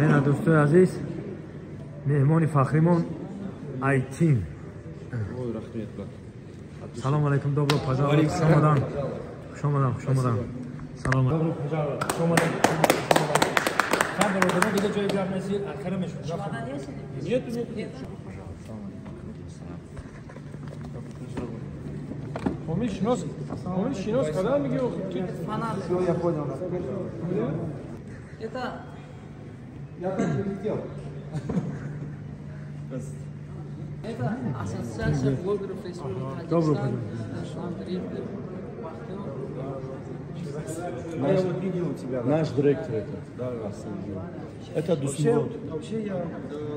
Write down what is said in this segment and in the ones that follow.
نه دوستای عزیز مهمان فخریمون آیتین. سلام علیکم добро пожаловать. خوش آمدن. سلام علیکم. Помощь, когда мы его Все, я понял. Это... Я так прилетел. Это ассоциация блогеров Республики Таджикистан. Я вот видел у тебя. Наш директор это. Да, это Дусмурод. Вообще я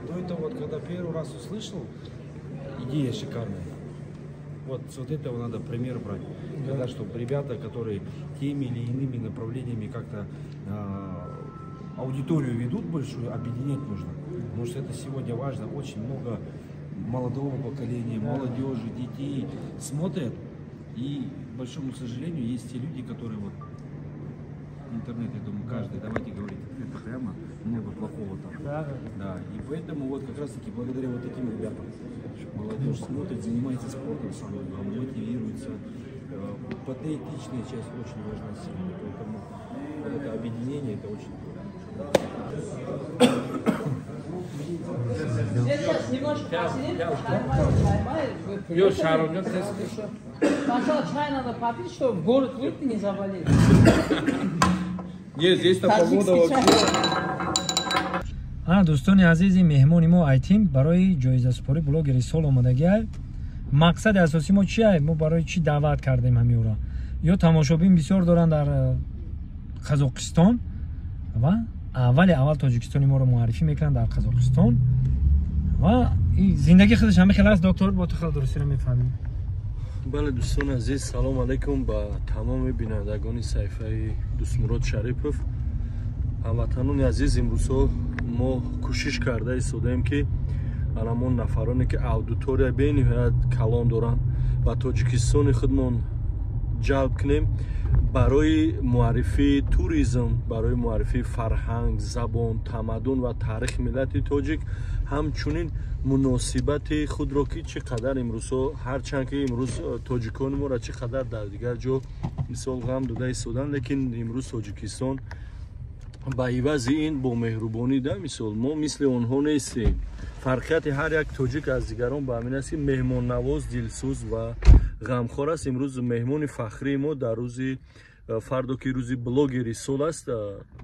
до этого, вот, когда первый раз услышал, идея шикарная. Вот этого надо пример брать. Когда, чтобы ребята, которые теми или иными направлениями как-то аудиторию ведут большую, объединять нужно. Потому что это сегодня важно. Очень много молодого поколения, молодежи, детей смотрят. И, к большому сожалению, есть те люди, которые вот интернет, я думаю, каждый, давайте говорить это прямо, много плохого там. Да. И поэтому вот как раз таки благодаря вот таким ребятам молодежь смотрит, занимается спортом, мотивируется. Патриотичная часть очень важна сегодня, поэтому вот это объединение, это очень Сейчас немножко посидеть, сначала чай надо попить, чтобы в город выйти не заболеть. Нет, здесь-то погода вообще. دوستان عزیزی مهمون ما آیتین برای جایزه سپاری بلاگر سال آمادگی است. مقصد اساسی ما چیه؟ ما برای چی دعوت کردیم همین را؟ یا تماشابین بسیار دارن در قزاقستان و اول تاجیکستانی ما رو معرفی میکنن در قزاقستان و زندگی خودش همه خیلی است. دکتر با تو خیلی درستی رو میفهمیم. بله دوستان عزیز سلام علیکم با تمام بینندگان صفحه Дусмурод Шарипов. هموطنان عزیز امروز ما کوشش کرده ایستادیم که همون نفرانی که اودیتوریا به نهایت کلان دارن و تاجیکستان خودمون جلب کنیم برای معرفی توریسم، برای معرفی فرهنگ، زبان، تمدن و تاریخ ملت تاجیک همچنین مناسبت خود را که چقدر امروز هرچند که امروز تاجیکان ما را چقدر در دیگر جا مثال غم داده ایستادن، لیکن امروز تاجیکستان با عوض این با مهربانی ده مثال ما مثل آنها نیستیم. فرقیت هر یک تاجیک از دیگران به همین است که مهمان نواز، دلسوز و غمخوار است. امروز مهمان فخری ما در روز فردا که روز بلاگری سال است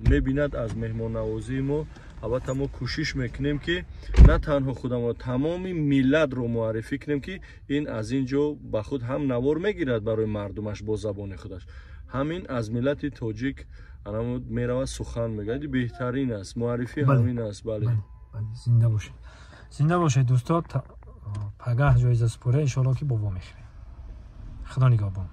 میبیند از مهمان نوازی ما. البته ما کوشش میکنیم که نه تنها خودمون تمام ملت رو معرفی کنیم که این از اینجا به خود هم نوار میگیرد برای مردمش با زبان خودش. همین از ملت تاجیک الان میرود سخن میگه بهترین است. معرفی همین است. بله زنده باشه دوستان. پگاه جایزه سپاره ان شاء الله که بابا میخریم. خدا نگهبان.